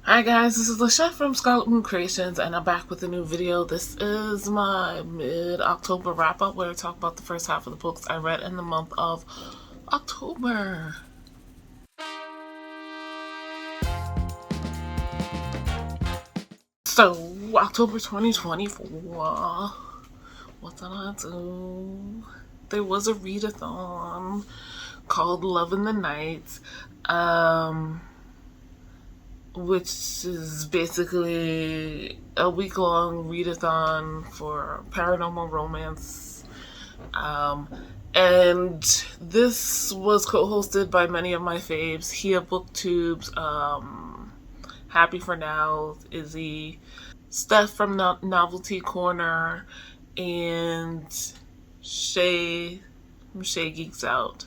Hi guys, this is LaChef from Scarlet Moon Creations, and I'm back with a new video. This is my mid-October wrap-up where I talk about the first half of the books I read in the month of October. So, October 2024, what did I do? There was a readathon called Love in the Night, which is basically a week-long readathon for paranormal romance. And this was co-hosted by many of my faves: Hia Booktubes, Happy for Now, Izzy, Steph from Novelty Corner, and Shay from Shay Geeks Out.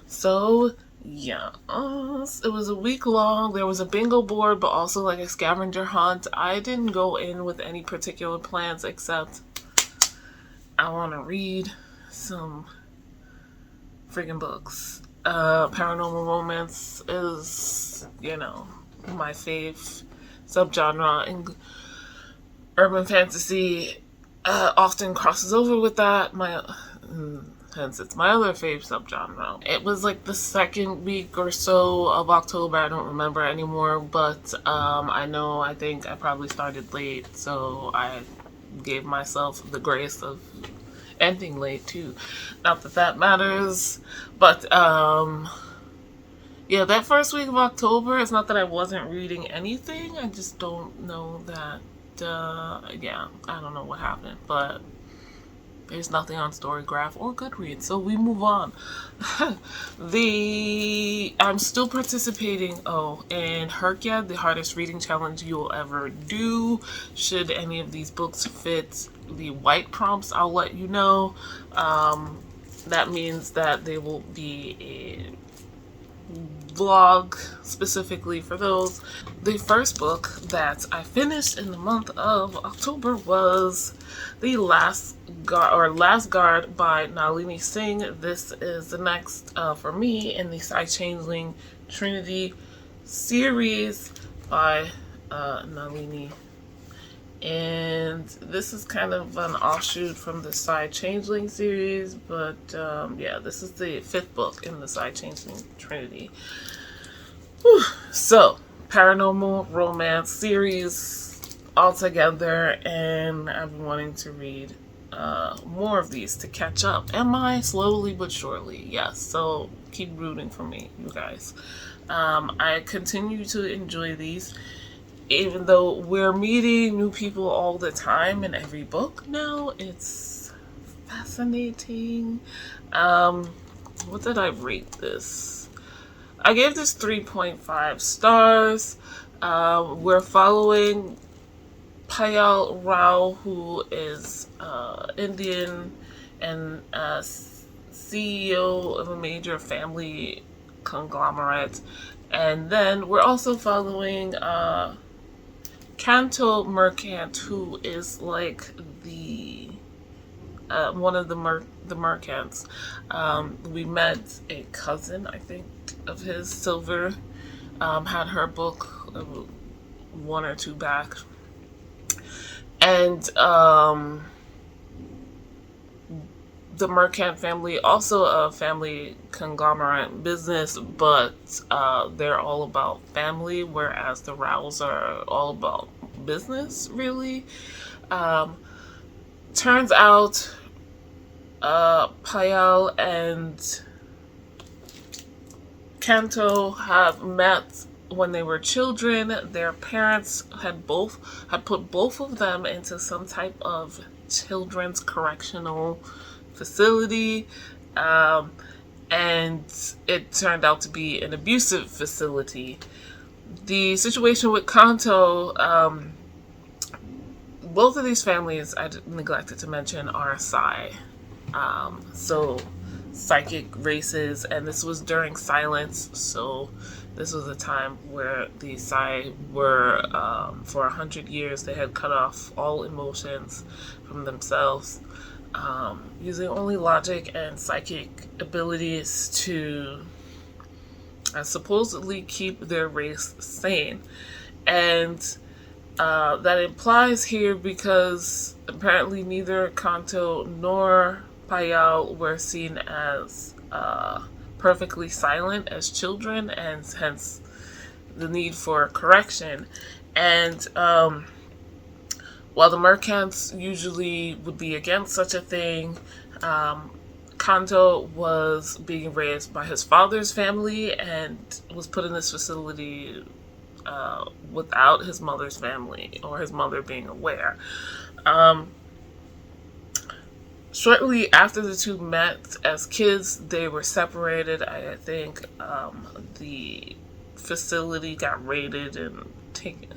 So yeah, it was a week long. There was a bingo board, but also like a scavenger hunt. I didn't go in with any particular plans except I want to read some freaking books. Paranormal romance is, my fave subgenre, and urban fantasy often crosses over with that. Hence, it's my other fave subgenre. It was like the second week or so of October. I don't remember anymore, but I think I probably started late, so I gave myself the grace of ending late too. Not that that matters, but yeah, that first week of October, it's not that I wasn't reading anything. I just don't know that, I don't know what happened, but there's nothing on Storygraph or Goodreads, so we move on. I'm still participating, in Herkyad, the hardest reading challenge you'll ever do. Should any of these books fit the white prompts, I'll let you know. That means that there will be a vlog specifically for those. The first book that I finished in the month of October was The Last Guard by Nalini Singh. This is the next for me in the Side Changeling Trinity series by Nalini. And this is kind of an offshoot from the Side Changeling series, but yeah, this is the fifth book in the Side Changeling Trinity. Whew. So, paranormal romance series altogether, and I've been wanting to read more of these to catch up. Am I? Slowly but surely, yes. So keep rooting for me, you guys. I continue to enjoy these, even though we're meeting new people all the time in every book now. It's fascinating. What did I rate this? I gave this 3.5 stars. We're following Payal Rao, who is Indian and CEO of a major family conglomerate. And then we're also following Canto Mercant, who is like the one of the mercants. We met a cousin, I think, of his, Silver, had her book one or two back. And the Mercant family, also a family conglomerate business, but they're all about family, whereas the Rows are all about business, really. Turns out Payal and Canto have met when they were children. Their parents had put both of them into some type of children's correctional facility, and it turned out to be an abusive facility. The situation with Kanto, both of these families, I neglected to mention, are Psi. So psychic races, and this was during silence, so this was a time where the Psi were, for 100 years, they had cut off all emotions from themselves, using only logic and psychic abilities to supposedly keep their race sane. And that implies here because apparently neither Kanto nor Payal were seen as perfectly silent as children, and hence the need for correction. And while the mercants usually would be against such a thing, Kanto was being raised by his father's family and was put in this facility without his mother's family or his mother being aware. Shortly after the two met as kids, they were separated. I think the facility got raided and taken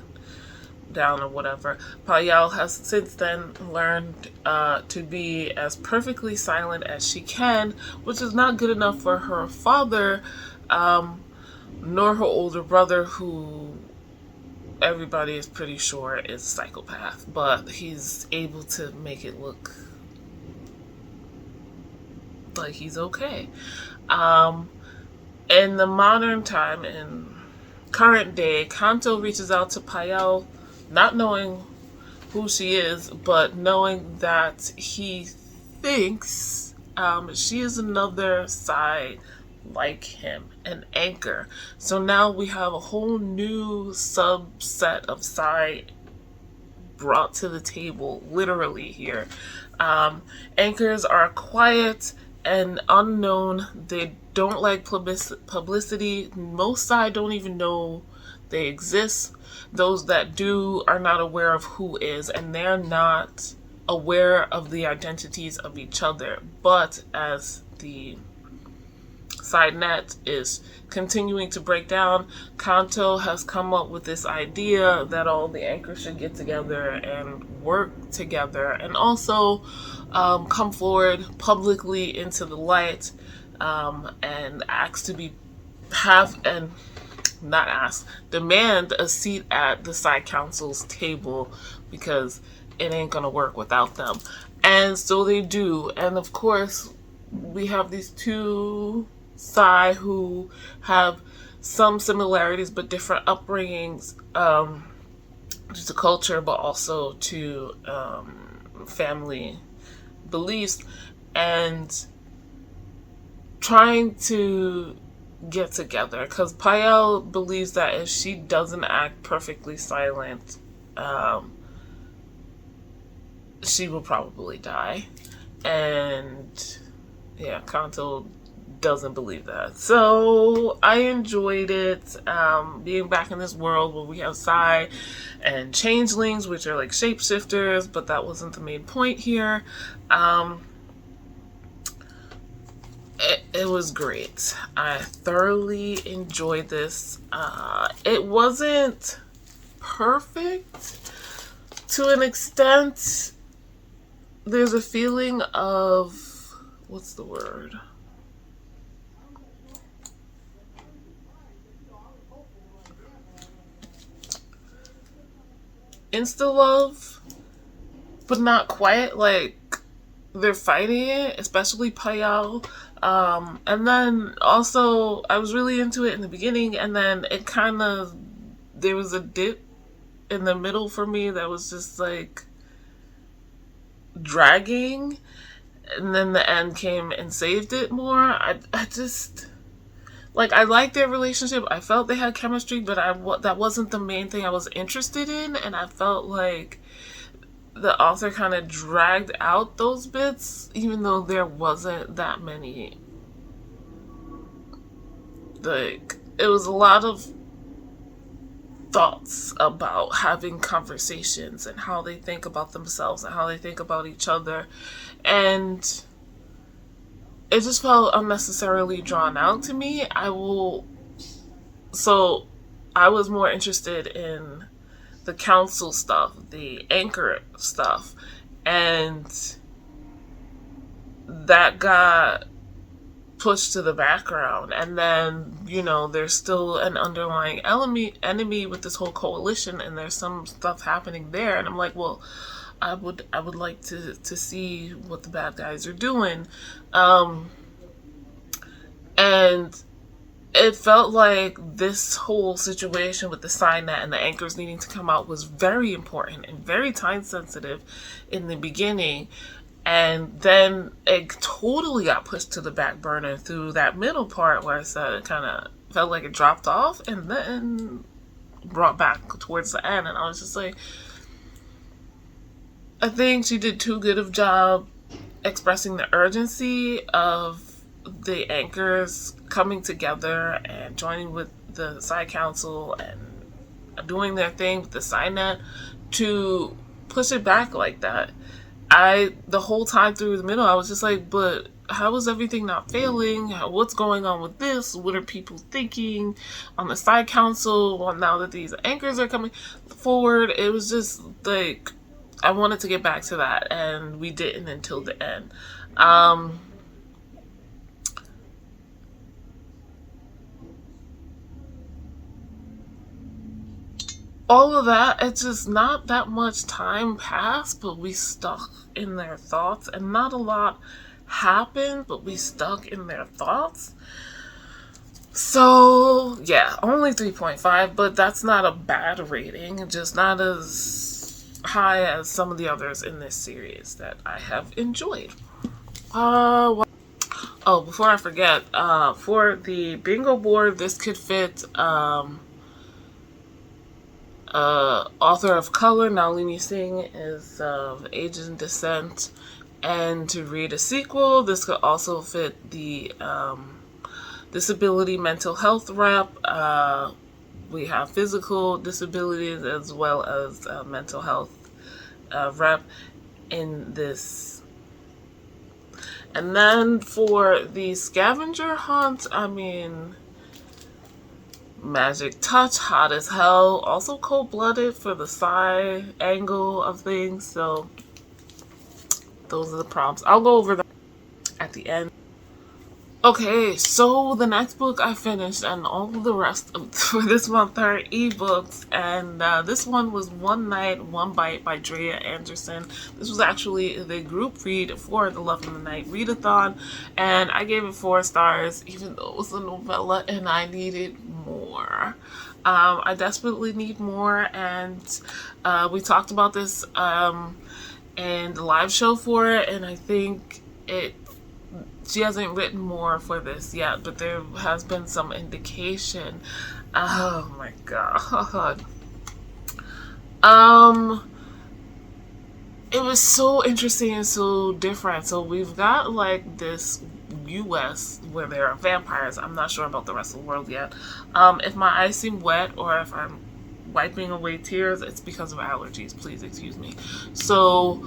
down or whatever. Payal has since then learned to be as perfectly silent as she can, which is not good enough for her father, nor her older brother, who everybody is pretty sure is a psychopath, but he's able to make it look like he's okay. In the modern time, in current day, Kanto reaches out to Payal, not knowing who she is, but knowing that he thinks she is another side like him, an anchor. So now we have a whole new subset of side brought to the table, literally here. Anchors are quiet and unknown. They don't like publicity. Most side don't even know they exist. Those that do are not aware of who is, and they're not aware of the identities of each other. But as the side net is continuing to break down, Kanto has come up with this idea that all the anchors should get together and work together, and also come forward publicly into the light, and ask to be demand a seat at the side council's table, because it ain't gonna work without them. And so they do. And of course, we have these two Sai who have some similarities but different upbringings, due to culture, but also to family beliefs, and trying to get together, because Payal believes that if she doesn't act perfectly silent, she will probably die. And yeah, Kanto doesn't believe that. So I enjoyed it, being back in this world where we have Sai and changelings, which are like shapeshifters, but that wasn't the main point here. It was great. I thoroughly enjoyed this. It wasn't perfect to an extent. There's a feeling of, what's the word? Insta love, but not quite. Like, they're fighting it, especially Payal. And then also, I was really into it in the beginning, and then it kind of, there was a dip in the middle for me that was just like dragging, and then the end came and saved it more. I just, like, I liked their relationship. I felt they had chemistry, but that wasn't the main thing I was interested in, and I felt like the author kind of dragged out those bits, even though there wasn't that many. Like, it was a lot of thoughts about having conversations and how they think about themselves and how they think about each other, and it just felt unnecessarily drawn out to me. So I was more interested in the council stuff, the anchor stuff, and that got pushed to the background. And then, there's still an underlying enemy with this whole coalition, and there's some stuff happening there, and I'm like, well, I would like to see what the bad guys are doing. And it felt like this whole situation with the sign net and the anchors needing to come out was very important and very time sensitive in the beginning. And then it totally got pushed to the back burner through that middle part where I said it kind of felt like it dropped off and then brought back towards the end. And I was just like, I think she did too good of a job expressing the urgency of the anchors coming together and joining with the side council and doing their thing with the sign net to push it back like that. The whole time through the middle, I was just like, but how is everything not failing? What's going on with this? What are people thinking on the side council? Well, now that these anchors are coming forward, it was just like, I wanted to get back to that, and we didn't until the end. All of that, it's just not that much time passed, but we stuck in their thoughts, and not a lot happened, but we stuck in their thoughts. So, yeah, only 3.5, but that's not a bad rating, just not as high as some of the others in this series that I have enjoyed. Oh, before I forget, for the bingo board, this could fit author of color, Nalini Singh, is of Asian descent. And to read a sequel, this could also fit the disability mental health rep. We have physical disabilities as well as mental health rep in this. And then for the scavenger hunt, I mean, magic touch, hot as hell. Also cold-blooded for the side angle of things. So those are the prompts. I'll go over them at the end. Okay, so the next book I finished, and all the rest for this month are ebooks, and this one was One Night, One Bite by Dria Andersen. This was actually the group read for the Love in the Night Readathon, and I gave it 4 stars, even though it was a novella and I needed more. I desperately need more, and we talked about this in the live show for it, and I think she hasn't written more for this yet, but there has been some indication. Oh my god. It was so interesting and so different. So we've got like this US where there are vampires. I'm not sure about the rest of the world yet. If my eyes seem wet or if I'm wiping away tears, it's because of allergies. Please excuse me. So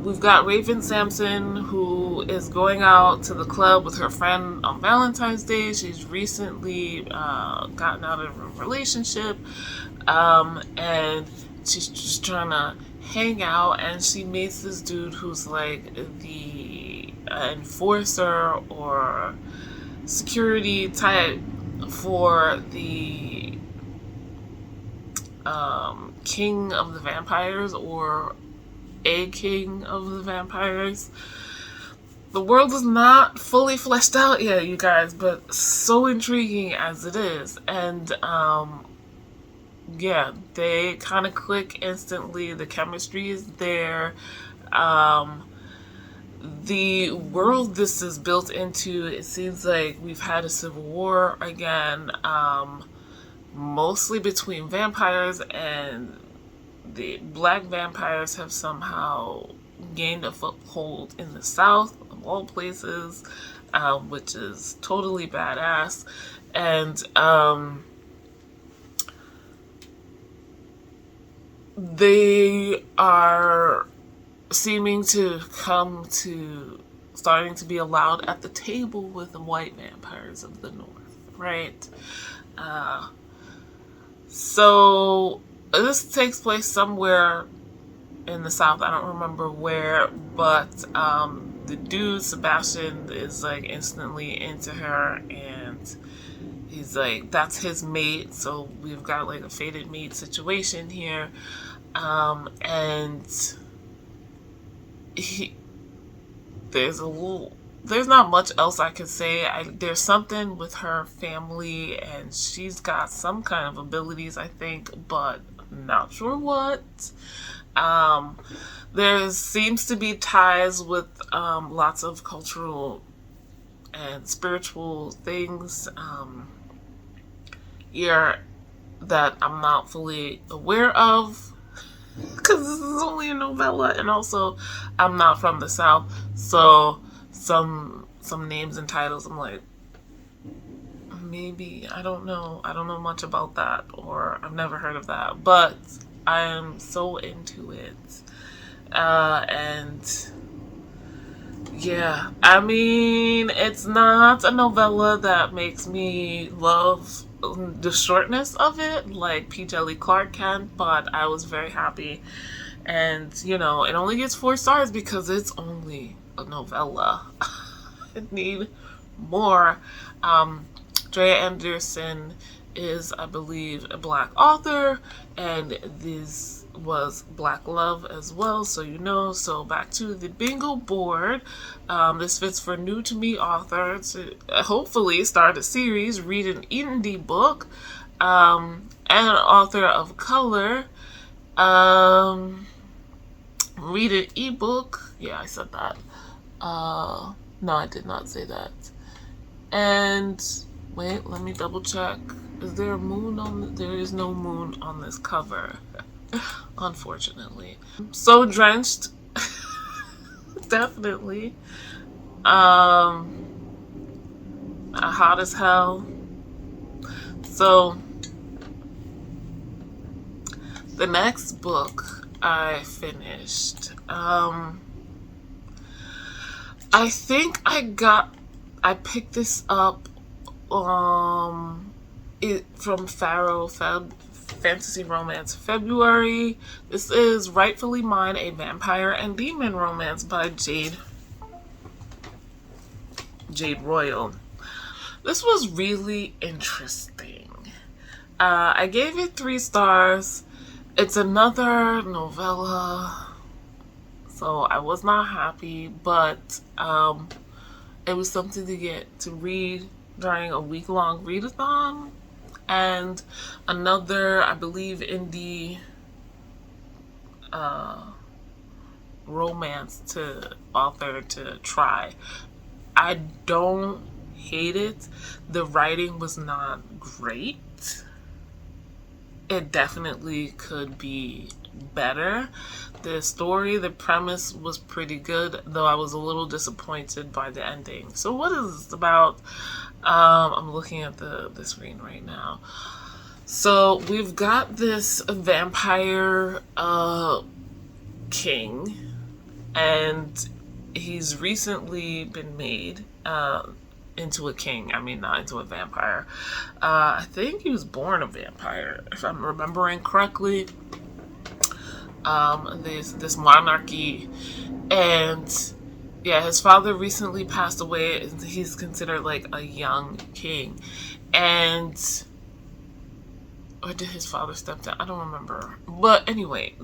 we've got Raven Sampson, who is going out to the club with her friend on Valentine's Day. She's recently gotten out of a relationship, and she's just trying to hang out, and she meets this dude who's like the enforcer or security type for the king of the vampires, or a king of the vampires. The world is not fully fleshed out yet, you guys, but so intriguing as it is. And yeah, they kind of click instantly. The chemistry is there. The world this is built into, it seems like we've had a civil war again, mostly between vampires, and the black vampires have somehow gained a foothold in the South, of all places, which is totally badass. And they are seeming to come to starting to be allowed at the table with the white vampires of the North, right? So this takes place somewhere in the South. I don't remember where, but the dude Sebastian is like instantly into her, and he's like, that's his mate. So we've got like a fated mate situation here, and there's there's not much else I could say. There's something with her family, and she's got some kind of abilities, I think, but not sure what. There seems to be ties with lots of cultural and spiritual things here that I'm not fully aware of, because this is only a novella, and also I'm not from the South, so some names and titles I'm like, maybe I don't know much about that, or I've never heard of that, but I am so into it. And yeah, I mean, it's not a novella that makes me love the shortness of it like P. Jelly Clark can, but I was very happy. And, it only gets 4 stars because it's only a novella. I need more. Dria Andersen is, I believe, a Black author, and this was Black love as well, so back to the bingo board. This fits for new to me author to hopefully start a series, read an indie book, and an author of color, read an ebook. Yeah, I said that. No, I did not say that. And wait, let me double check. Is there a moon on there is no moon on this cover. Unfortunately. So drenched. Definitely. Hot as hell. So the next book I finished. I think I picked this up from Pharaoh Fantasy Romance February. This is Rightfully Mine, a Vampire and Demon Romance by Jade Royal. This was really interesting. I gave it 3 stars. It's another novella, so I was not happy, but it was something to get to read during a week-long readathon. And another, I believe, indie romance author to try. I don't hate it. The writing was not great. It definitely could be better. The story, the premise was pretty good, though I was a little disappointed by the ending. So what is this about? I'm looking at the screen right now. So we've got this vampire king, and he's recently been made into a king. I mean, not into a vampire. I think he was born a vampire, if I'm remembering correctly. This monarchy, and yeah, his father recently passed away, and he's considered like a young king. Or did his father step down? I don't remember. But anyway,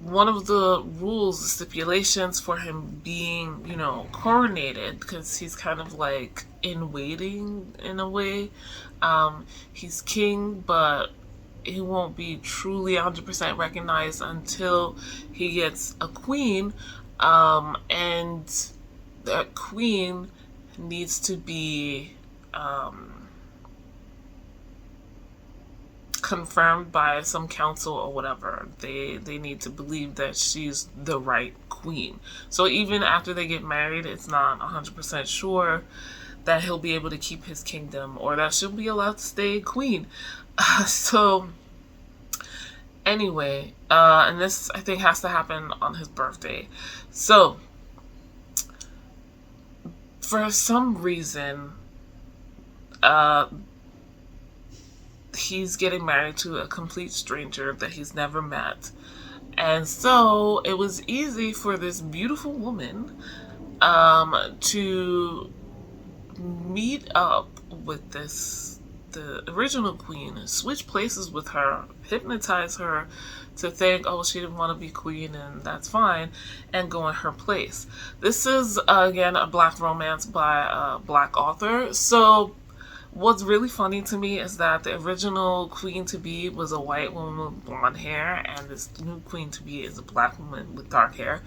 one of the rules, the stipulations for him being, coronated, because he's kind of like in waiting in a way. He's king, but he won't be truly 100% recognized until he gets a queen, and that queen needs to be confirmed by some council or whatever. They need to believe that she's the right queen. So even after they get married, it's not 100% sure that he'll be able to keep his kingdom, or that she'll be allowed to stay queen. So anyway, and this I think has to happen on his birthday. So for some reason, he's getting married to a complete stranger that he's never met. And so it was easy for this beautiful woman to meet up with this the original queen, switch places with her, hypnotize her to think, oh, she didn't want to be queen and that's fine, and go in her place. This is, again, a black romance by a black author. So what's really funny to me is that the original queen to be was a white woman with blonde hair, and this new queen to be is a black woman with dark hair.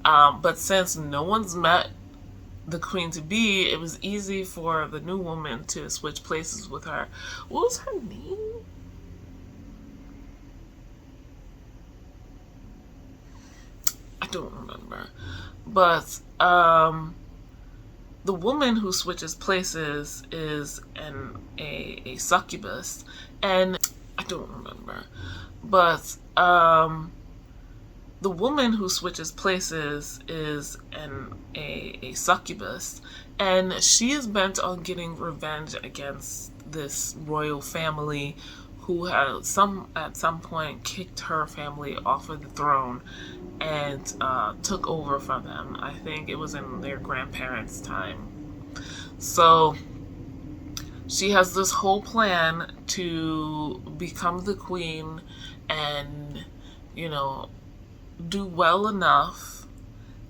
But since no one's met the queen to be, it was easy for the new woman to switch places with her. What was her name? I don't remember. But the woman who switches places is a succubus, and I don't remember. But the woman who switches places is a succubus, and she is bent on getting revenge against this royal family who had at some point kicked her family off of the throne and took over from them. I think it was in their grandparents' time. So she has this whole plan to become the queen and, do well enough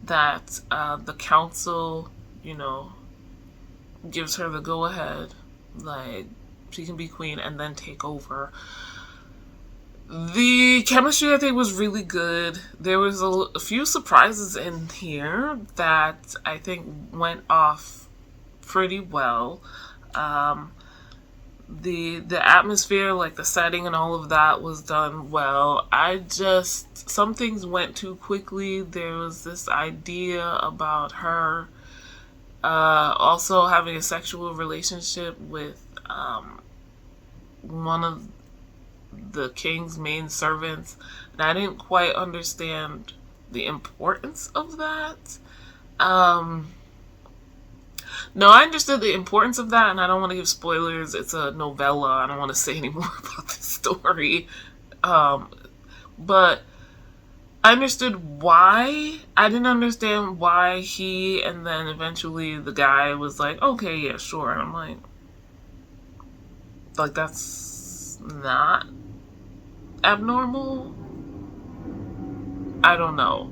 that the council, gives her the go-ahead, like she can be queen and then take over. The chemistry, I think, was really good. There was a few surprises in here that I think went off pretty well. The atmosphere, like the setting and all of that, was done well. Some things went too quickly. There was this idea about her also having a sexual relationship with one of the king's main servants, and I didn't quite understand the importance of that. No, I understood the importance of that, and I don't want to give spoilers. It's a novella. I don't want to say any more about the story. But I understood why. I didn't understand why he and then eventually the guy was like, okay, yeah, sure. And I'm like that's not abnormal. I don't know.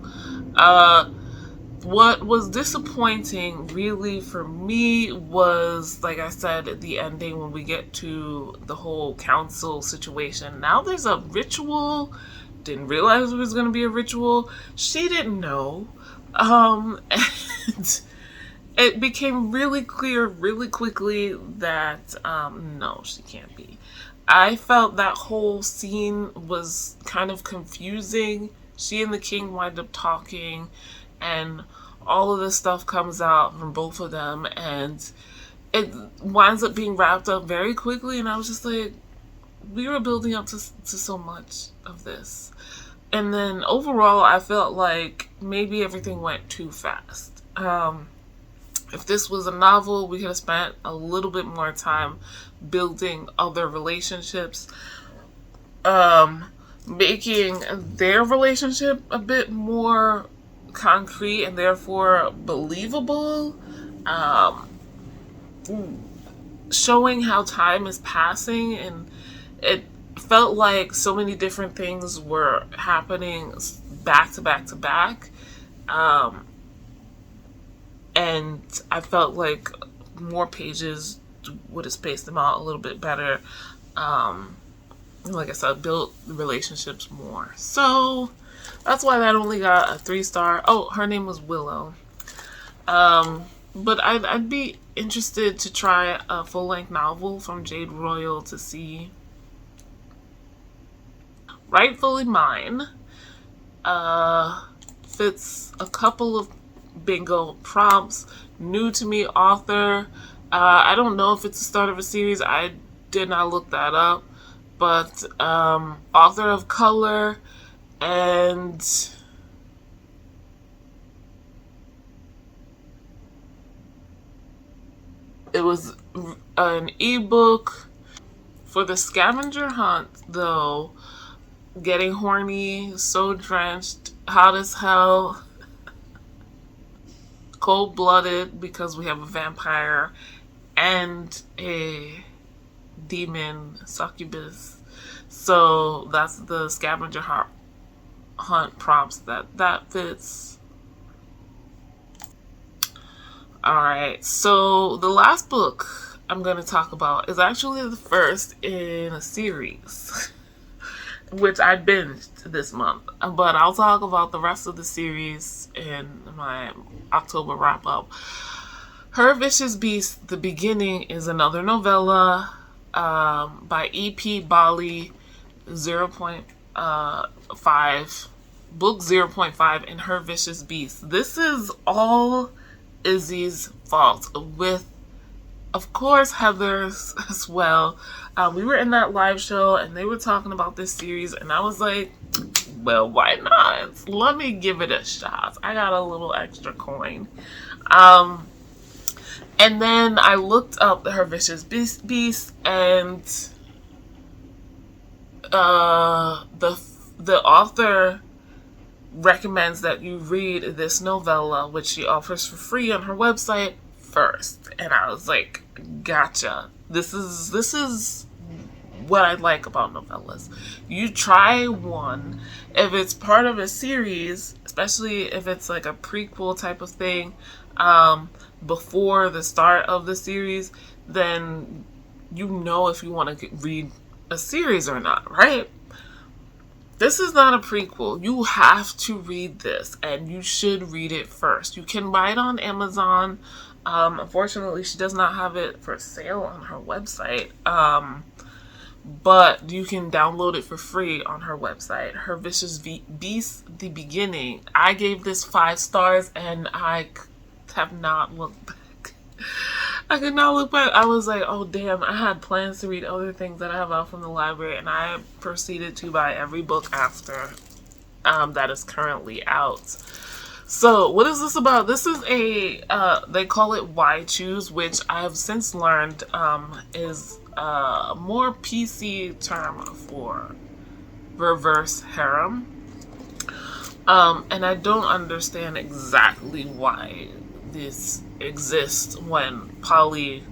What was disappointing really for me was, like I said, at the ending when we get to the whole council situation. Now there's a ritual. Didn't realize it was going to be a ritual. She didn't know. And it became really clear really quickly that no, she can't be. I felt that whole scene was kind of confusing. She and the king wind up talking, and all of this stuff comes out from both of them, and it winds up being wrapped up very quickly, and I was just like, we were building up to so much of this. And then overall, I felt like maybe everything went too fast. If this was a novel, we could have spent a little bit more time building other relationships, making their relationship a bit more concrete and therefore believable, showing how time is passing, and it felt like so many different things were happening back to back to back, and I felt like more pages would have spaced them out a little bit better. Like I said, built the relationships more. So that's why that only got a 3-star. Oh, her name was Willow. But I'd be interested to try a full-length novel from Jade Royal to see. Rightfully Mine fits a couple of bingo prompts. New to me author. I don't know if it's the start of a series. I did not look that up. But author of color, and it was an ebook. For the scavenger hunt, though, getting horny, so drenched, hot as hell, cold-blooded because we have a vampire and a demon, succubus. So that's the scavenger hunt prompts that fits. Alright, so the last book I'm going to talk about is actually the first in a series, which I binged this month. But I'll talk about the rest of the series in my October wrap up. Her Vicious Beast, The Beginning, is another novella by E.P. Bali, 0.5, book 0.5, and Her Vicious Beast. This is all Izzy's fault, with, of course, Heather's as well. We were in that live show and they were talking about this series, and I was like, well, why not? Let me give it a shot. I got a little extra coin. And then I looked up Her Vicious Beast, and the author recommends that you read this novella, which she offers for free on her website, first. And I was like, gotcha. This is what I like about novellas. You try one. If it's part of a series, especially if it's like a prequel type of thing, before the start of the series, then you know if you want to read a series or not, right? This is not a prequel. You have to read this, and you should read it first. You can buy it on Amazon. Unfortunately, she does not have it for sale on her website. But you can download it for free on her website. Her Vicious Beast, The Beginning. I gave this 5 stars, and I have not looked back. I could not look back. I was like, oh damn, I had plans to read other things that I have out from the library, and I proceeded to buy every book after that is currently out. So what is this about? This is a they call it Why Choose, which I have since learned is a more PC term for reverse harem. And I don't understand exactly why this exists when Polly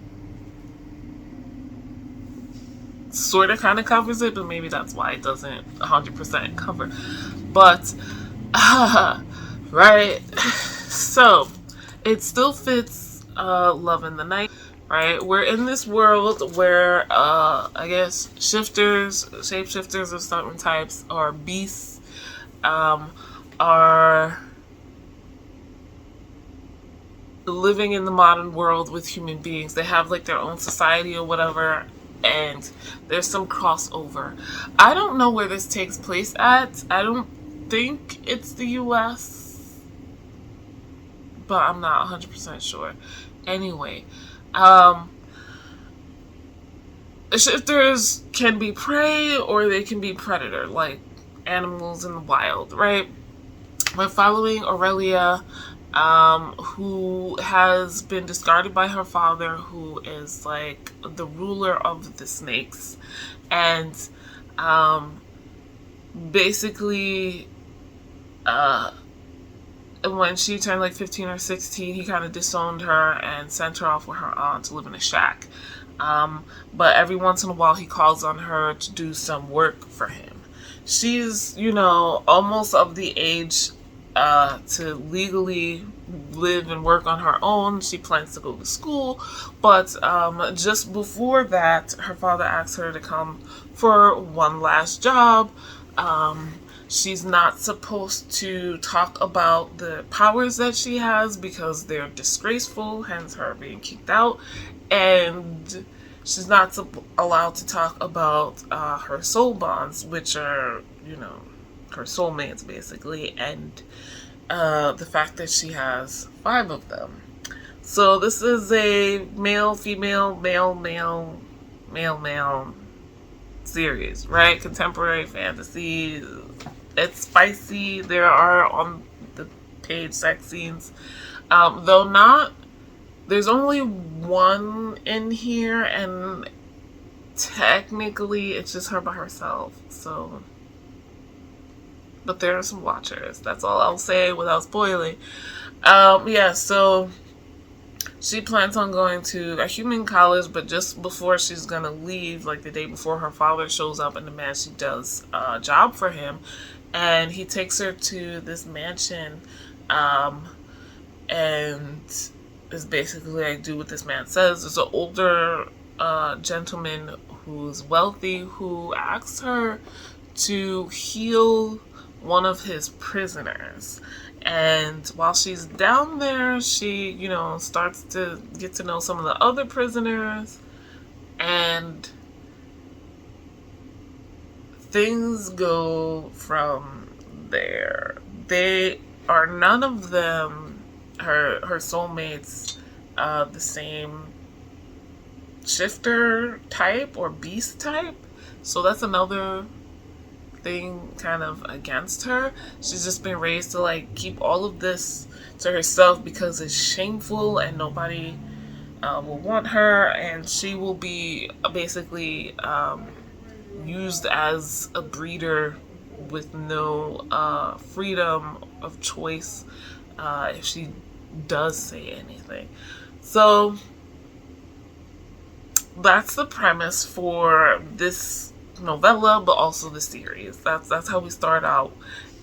sort of kind of covers it, but maybe that's why it doesn't 100% cover. But, right? So, it still fits Love in the Night, right? We're in this world where, I guess, shapeshifters of certain types, or beasts, are living in the modern world with human beings. They have like their own society or whatever, and there's some crossover. I don't know where this takes place at. I don't think it's the US, but I'm not 100% sure. Anyway, shifters can be prey or they can be predator, like animals in the wild, right? We're following Aurelia, who has been discarded by her father, who is like the ruler of the snakes. And basically, when she turned like 15 or 16, he kind of disowned her and sent her off with her aunt to live in a shack. But every once in a while, he calls on her to do some work for him. She's, almost of the age to legally live and work on her own. She plans to go to school, but just before that, her father asks her to come for one last job. She's not supposed to talk about the powers that she has because they're disgraceful, hence her being kicked out. And she's not allowed to talk about her soul bonds, which are, her soulmates, basically, and the fact that she has 5 of them. So this is a male, female, male, male, male, male series, right? Contemporary fantasy. It's spicy. There are on the page sex scenes, though not. There's only one in here, and technically it's just her by herself. So, but there are some watchers. That's all I'll say without spoiling. So she plans on going to a human college, but just before she's gonna leave, like the day before, her father shows up and demands she does a job for him, and he takes her to this mansion, and is basically like, do what this man says. There's an older gentleman who's wealthy who asks her to heal one of his prisoners. And while she's down there, she, you know, starts to get to know some of the other prisoners, and things go from there. They are none of them her soulmates, the same shifter type or beast type. So that's another thing kind of against her. She's just been raised to like keep all of this to herself because it's shameful and nobody will want her, and she will be basically used as a breeder with no freedom of choice if she does say anything. So that's the premise for this novella, but also the series. That's how we start out,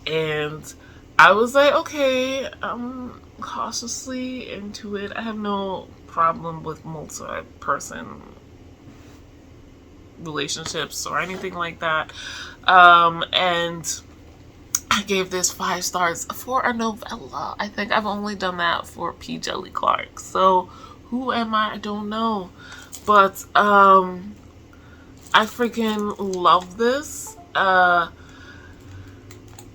and I was like, okay, I'm cautiously into it. I have no problem with multi-person relationships or anything like that, and I gave this 5 stars for a novella. I think I've only done that for P. Jelly Clark. So who am I? I don't know. But I freaking love this.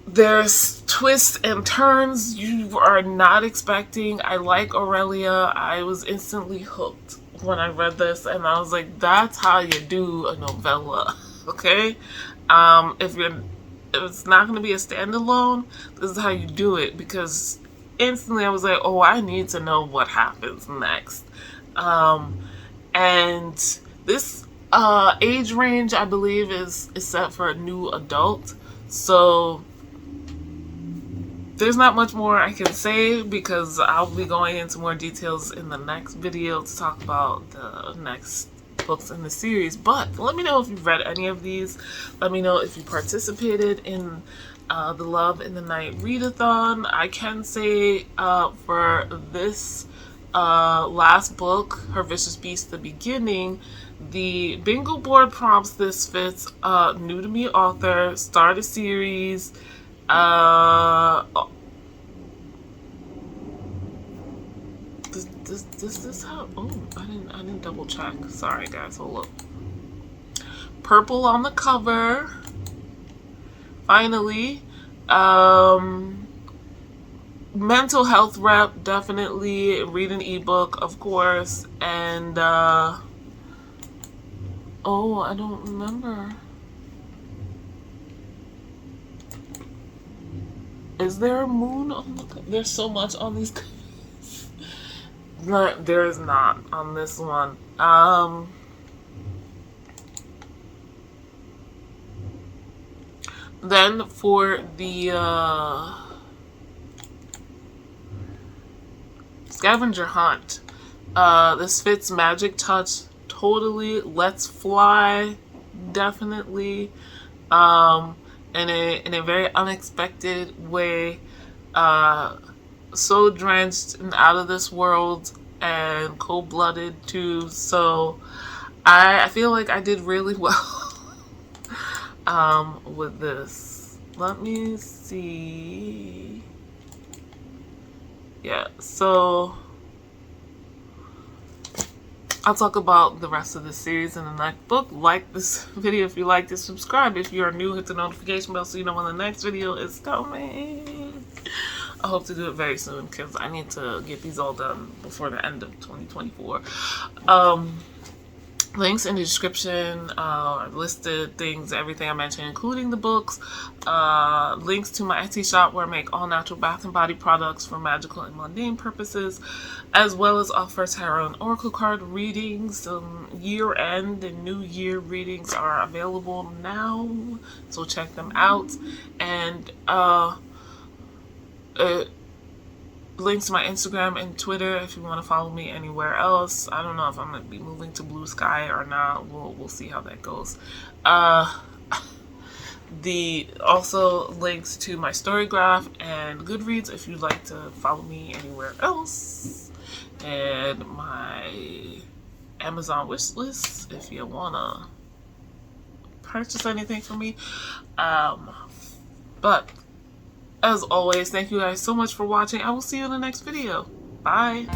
There's twists and turns you are not expecting. I like Aurelia. I was instantly hooked when I read this, and I was like, that's how you do a novella. Okay? If it's not going to be a standalone, this is how you do it, because instantly I was like, oh, I need to know what happens next. And this age range, I believe, is set for a new adult. So there's not much more I can say, because I'll be going into more details in the next video to talk about the next books in the series. But let me know if you've read any of these. Let me know if you participated in the Love in the Night Readathon. I can say for this last book, Her Vicious Beast, the beginning, the bingo board prompts this fits new to me author, start a series, this how, oh, I didn't double check. Sorry guys, hold up. Purple on the cover. Finally. Mental health rep, definitely. Read an ebook, of course. And oh, I don't remember. Is there a moon on the cover? There's so much on these covers. No, there is not on this one. Then for the scavenger hunt, this fits Magic Touch totally. Let's Fly, definitely, in a very unexpected way. So drenched and out of this world and cold-blooded too. So I feel like I did really well with this. Let me see. Yeah, so I'll talk about the rest of the series in the next book. Like this video if you liked it. Subscribe if you are new. Hit the notification bell so you know when the next video is coming. I hope to do it very soon because I need to get these all done before the end of 2024. Links in the description, listed things, everything I mentioned, including the books. Links to my Etsy shop where I make all natural bath and body products for magical and mundane purposes, as well as offer tarot and oracle card readings. Some year-end and new year readings are available now, so check them out. And links to my Instagram and Twitter if you want to follow me anywhere else. I don't know if I'm going to be moving to Blue Sky or not. We'll see how that goes. The also links to my Storygraph and Goodreads if you'd like to follow me anywhere else, and my Amazon wish list if you wanna purchase anything from me. But as always, thank you guys so much for watching. I will see you in the next video. Bye.